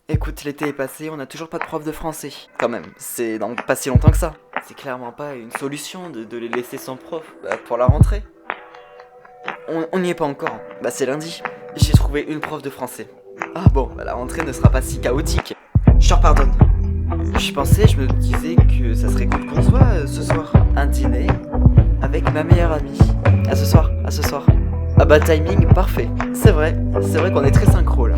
Écoute, l'été est passé, on n'a toujours pas de prof de français. Quand même, c'est dans pas si longtemps que ça. C'est clairement pas une solution de les laisser sans prof pour la rentrée. On n'y est pas encore, hein. Bah c'est lundi. J'ai trouvé une prof de français. Ah bon, bah la rentrée ne sera pas si chaotique. Je te pardonne. Je pensais, je me disais que ça serait cool qu'on se voit ce soir. Un dîner avec ma meilleure amie. À ce soir, à ce soir. Ah bah timing parfait. C'est vrai qu'on est très synchro là.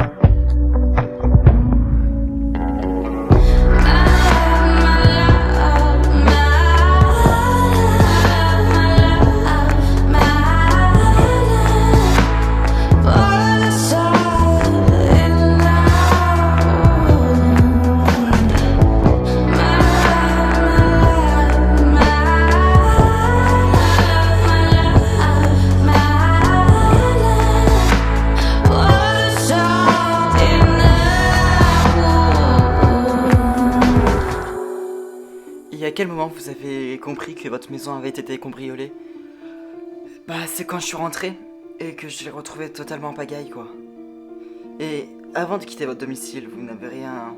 Et à quel moment vous avez compris que votre maison avait été cambriolée? Bah c'est quand je suis rentré et que je l'ai retrouvée totalement en pagaille quoi. Et avant de quitter votre domicile, vous n'avez rien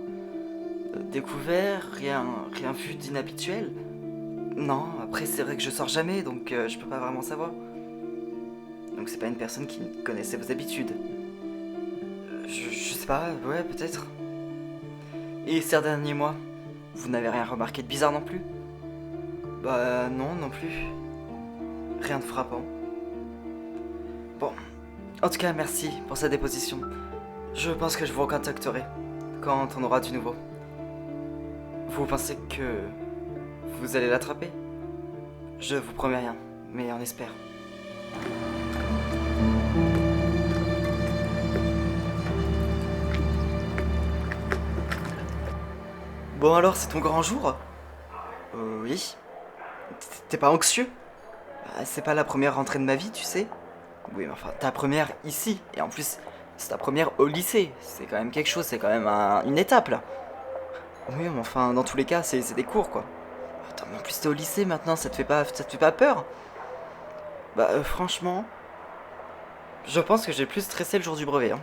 découvert, rien vu d'inhabituel? Non, après c'est vrai que je sors jamais donc je peux pas vraiment savoir. Donc c'est pas une personne qui connaissait vos habitudes. Je sais pas, ouais peut-être. Et ces derniers mois, vous n'avez rien remarqué de bizarre non plus? Bah non, non plus. Rien de frappant. Bon, en tout cas merci pour sa déposition. Je pense que je vous recontacterai quand on aura du nouveau. Vous pensez que vous allez l'attraper? Je vous promets rien, mais on espère. Bon alors, c'est ton grand jour? Oui. T'es pas anxieux? Bah, c'est pas la première rentrée de ma vie, tu sais. Oui, mais enfin, ta première ici. Et en plus, c'est ta première au lycée. C'est quand même quelque chose, c'est quand même une étape là. Oui, mais enfin, dans tous les cas, c'est des cours quoi. Attends, mais en plus, t'es au lycée maintenant, ça te fait pas peur? Bah, franchement, je pense que j'ai plus stressé le jour du brevet, hein.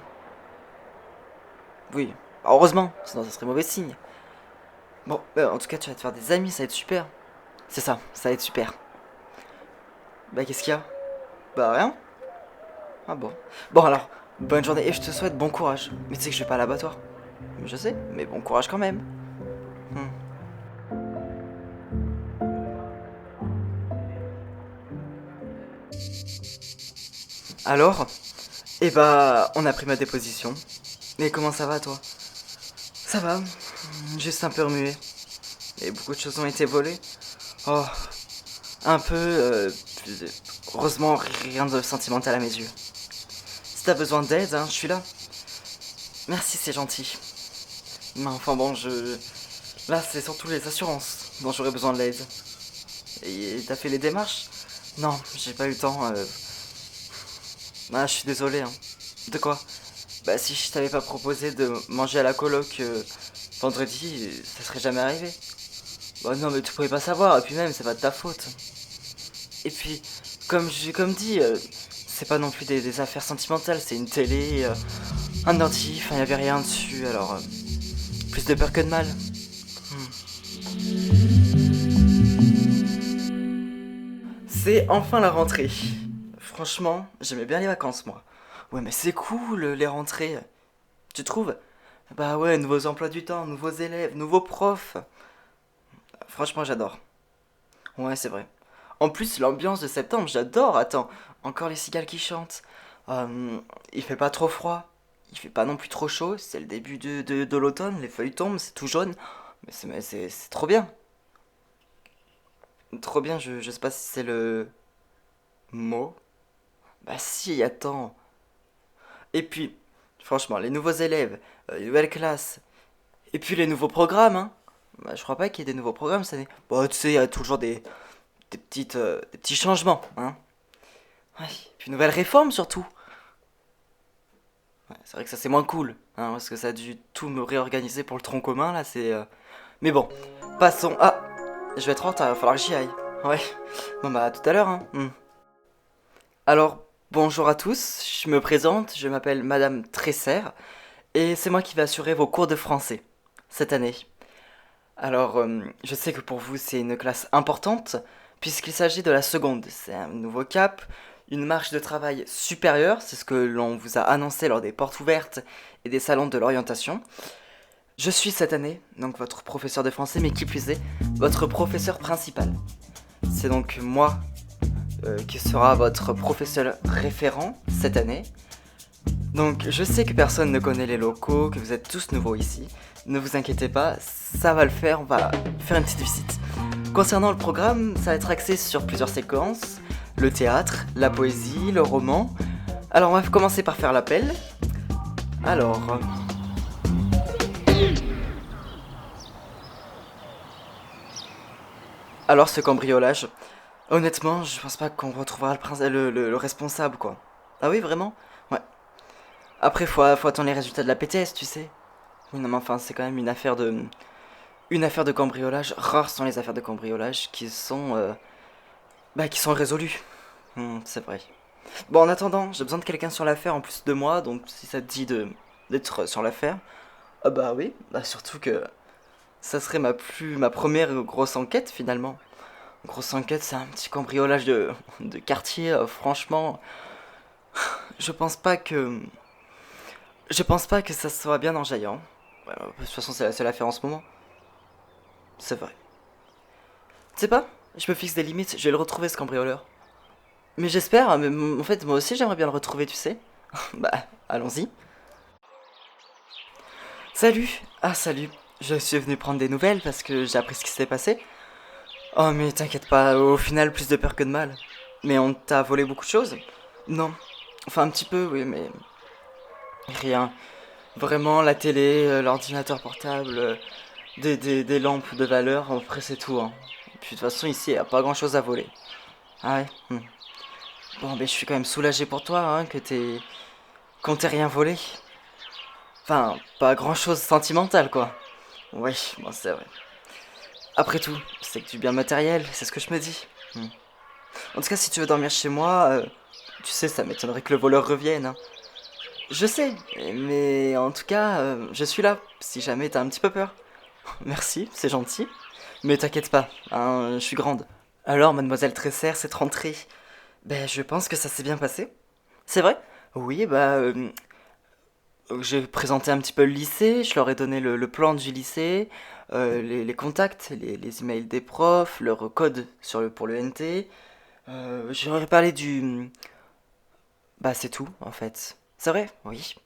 Oui, bah, heureusement, sinon ça serait mauvais signe. Bon, en tout cas, tu vas te faire des amis, ça va être super. C'est ça va être super. Bah, qu'est-ce qu'il y a? Bah, rien. Ah bon. Bon, alors, bonne journée et je te souhaite bon courage. Mais tu sais que je vais pas à l'abattoir. Je sais, mais bon courage quand même. Hmm. Alors? Eh bah, on a pris ma déposition. Mais comment ça va, toi? Ça va, juste un peu remué. Et beaucoup de choses ont été volées. Oh, un peu. Heureusement, rien de sentimental à mes yeux. Si t'as besoin d'aide, hein, je suis là. Merci, c'est gentil. Mais enfin bon, là, c'est surtout les assurances dont j'aurais besoin de l'aide. Et t'as fait les démarches? Non, j'ai pas eu le temps. Ah, je suis désolé, hein. De quoi? Bah, si je t'avais pas proposé de manger à la coloc vendredi, ça serait jamais arrivé. Bah, non, mais tu pouvais pas savoir, et puis même, c'est pas de ta faute. Et puis, comme j'ai comme dit, c'est pas non plus des affaires sentimentales, c'est une télé, un ordi, enfin, y avait rien dessus, alors. Plus de peur que de mal. C'est enfin la rentrée. Franchement, j'aimais bien les vacances, moi. Ouais, mais c'est cool, les rentrées. Tu trouves? Bah ouais, nouveaux emplois du temps, nouveaux élèves, nouveaux profs. Franchement, j'adore. Ouais, c'est vrai. En plus, l'ambiance de septembre, j'adore. Attends, encore les cigales qui chantent. Il fait pas trop froid. Il fait pas non plus trop chaud. C'est le début de l'automne. Les feuilles tombent, c'est tout jaune. Mais c'est trop bien. Trop bien, je sais pas si c'est le mot. Bah si, attends. Et puis, franchement, les nouveaux élèves, les nouvelles classes, et puis les nouveaux programmes, hein. Bah, je crois pas qu'il y ait des nouveaux programmes cette année. Bon, tu sais, il y a toujours des petits changements, hein. Ouais, puis nouvelles réformes surtout. Ouais, c'est vrai que ça c'est moins cool, hein, parce que ça a dû tout me réorganiser pour le tronc commun, là, c'est... Mais bon, passons. Ah, je vais être en retard, il va falloir que j'y aille. Ouais, bon bah à tout à l'heure, hein. Alors, bonjour à tous, je me présente, je m'appelle Madame Tresser, et c'est moi qui vais assurer vos cours de français cette année. Alors, je sais que pour vous c'est une classe importante, puisqu'il s'agit de la seconde. C'est un nouveau cap, une marche de travail supérieure, c'est ce que l'on vous a annoncé lors des portes ouvertes et des salons de l'orientation. Je suis cette année, donc votre professeur de français, mais qui plus est, votre professeur principal. C'est donc moi qui sera votre professeur référent cette année. Donc je sais que personne ne connaît les locaux, que vous êtes tous nouveaux ici. Ne vous inquiétez pas, ça va le faire, on va faire une petite visite. Concernant le programme, ça va être axé sur plusieurs séquences. Le théâtre, la poésie, le roman. Alors on va commencer par faire l'appel. Alors... Alors ce cambriolage, honnêtement, je pense pas qu'on retrouvera le responsable, quoi. Ah oui, vraiment? Ouais. Après, faut attendre les résultats de la PTS, tu sais. Oui, non, mais enfin, c'est quand même une affaire de cambriolage. Rares sont les affaires de cambriolage qui sont résolues. C'est vrai. Bon, en attendant, j'ai besoin de quelqu'un sur l'affaire en plus de moi, donc si ça te dit d'être sur l'affaire, ah bah oui, bah surtout que ça serait ma première grosse enquête finalement. Grosse enquête, c'est un petit cambriolage de quartier, franchement, je pense pas que je pense pas que ça soit bien enjaillant. De toute façon, c'est la seule affaire en ce moment. C'est vrai. Tu sais pas, je me fixe des limites, je vais le retrouver ce cambrioleur. Mais j'espère, mais en fait, moi aussi j'aimerais bien le retrouver, tu sais. Bah, allons-y. Salut. Ah, salut. Je suis venu prendre des nouvelles parce que j'ai appris ce qui s'est passé. Oh, mais t'inquiète pas, au final, plus de peur que de mal. Mais on t'a volé beaucoup de choses? Non. Enfin, un petit peu, oui, mais rien. Vraiment, la télé, l'ordinateur portable, des lampes de valeur, après c'est tout, hein. Puis de toute façon, ici, y a pas grand-chose à voler. Ah ouais? Bon, ben je suis quand même soulagé pour toi, hein, qu'on t'ait rien volé. Enfin, pas grand-chose sentimental, quoi. Oui, bon, c'est vrai. Après tout, c'est que du bien matériel, c'est ce que je me dis. En tout cas, si tu veux dormir chez moi, tu sais, ça m'étonnerait que le voleur revienne, hein. Je sais, mais en tout cas, je suis là, si jamais t'as un petit peu peur. Merci, c'est gentil. Mais t'inquiète pas, hein, je suis grande. Alors, mademoiselle Tresser, cette rentrée, ben je pense que ça s'est bien passé. C'est vrai? Oui, j'ai présenté un petit peu le lycée, je leur ai donné le plan du lycée, les contacts, les emails des profs, leur code pour le NT. J'aurais parlé du... Bah c'est tout, en fait. C'est vrai? Oui.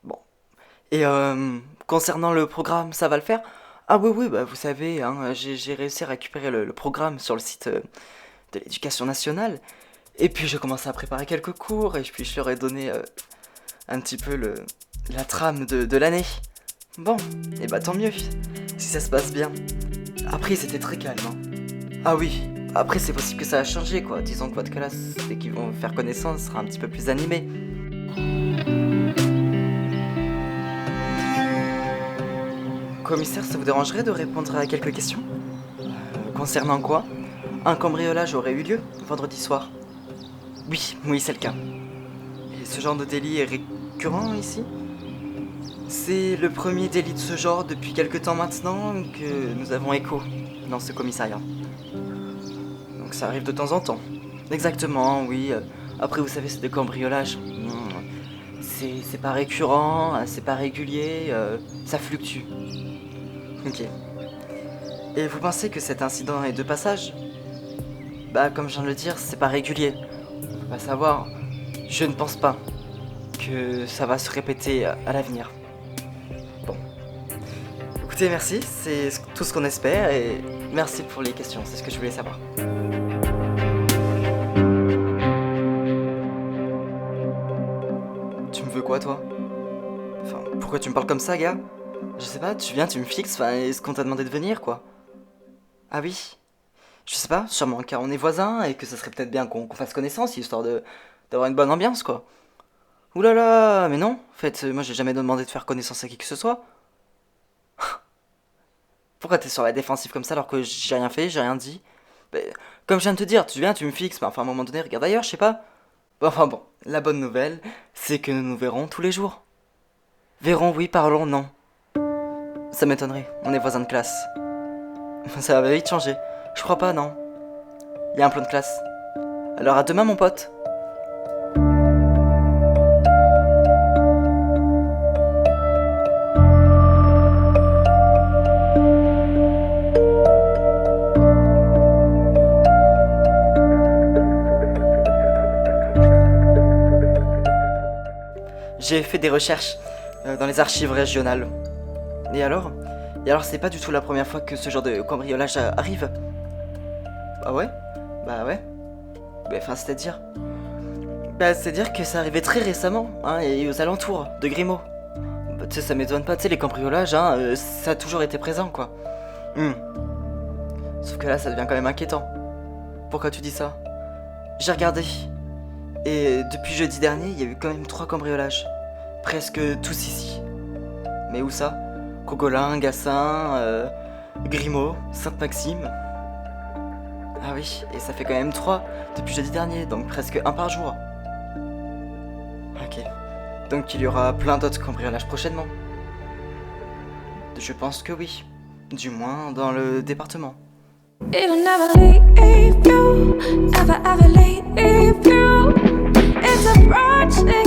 Bon. Et concernant le programme, ça va le faire? Ah oui, oui, bah vous savez, hein, j'ai réussi à récupérer le programme sur le site de l'éducation nationale. Et puis j'ai commencé à préparer quelques cours, et puis je leur ai donné un petit peu la trame de l'année. Bon, et bah tant mieux, si ça se passe bien. Après, c'était très calme, hein. Ah oui, après c'est possible que ça a changé, quoi. Disons que votre classe, dès qu'ils vont faire connaissance, sera un petit peu plus animée. Commissaire, ça vous dérangerait de répondre à quelques questions? Concernant quoi? Un cambriolage aurait eu lieu vendredi soir. Oui, oui, c'est le cas. Et ce genre de délit est récurrent ici? C'est le premier délit de ce genre depuis quelque temps maintenant que nous avons écho dans ce commissariat. Donc ça arrive de temps en temps. Exactement, oui. Après, vous savez, c'est des cambriolages. C'est pas récurrent, c'est pas régulier, ça fluctue. Ok. Et vous pensez que cet incident est de passage? Bah, comme je viens de le dire, c'est pas régulier. On peut pas savoir. Je ne pense pas que ça va se répéter à l'avenir. Bon. Écoutez, merci, c'est tout ce qu'on espère et merci pour les questions, c'est ce que je voulais savoir. Tu me veux quoi, toi? Enfin, pourquoi tu me parles comme ça, gars? Je sais pas, tu viens, tu me fixes, enfin, est-ce qu'on t'a demandé de venir, quoi? Ah oui? Je sais pas, sûrement car on est voisins et que ça serait peut-être bien qu'on fasse connaissance, histoire d'avoir une bonne ambiance, quoi. Ouh là là, mais non, en fait, moi j'ai jamais demandé de faire connaissance à qui que ce soit. Pourquoi t'es sur la défensive comme ça alors que j'ai rien fait, j'ai rien dit? Bah, comme je viens de te dire, tu viens, tu me fixes, mais enfin à un moment donné, regarde ailleurs, je sais pas. Bon, enfin bon, la bonne nouvelle, c'est que nous nous verrons tous les jours. Verrons, oui, parlons, non. Ça m'étonnerait, on est voisins de classe. Ça va vite changer. Je crois pas, non. Il y a un plan de classe. Alors à demain, mon pote. J'ai fait des recherches dans les archives régionales. Et alors c'est pas du tout la première fois que ce genre de cambriolage arrive. Ah ouais? Bah ouais. Bah, enfin, c'est-à-dire? Bah, c'est-à-dire que ça arrivait très récemment, hein, et aux alentours de Grimaud. Bah, tu sais, ça m'étonne pas, tu sais, les cambriolages, hein, ça a toujours été présent, quoi. Sauf que là, ça devient quand même inquiétant. Pourquoi tu dis ça? J'ai regardé. Et depuis jeudi dernier, il y a eu quand même 3 cambriolages. Presque tous ici. Mais où ça? Cogolin, Gassin, Grimaud, Sainte-Maxime. Ah oui, et ça fait quand même 3 depuis jeudi dernier, donc presque un par jour. Ok. Donc il y aura plein d'autres cambriolages prochainement. Je pense que oui. Du moins dans le département. It'll never leave you, never ever leave you. It's a project.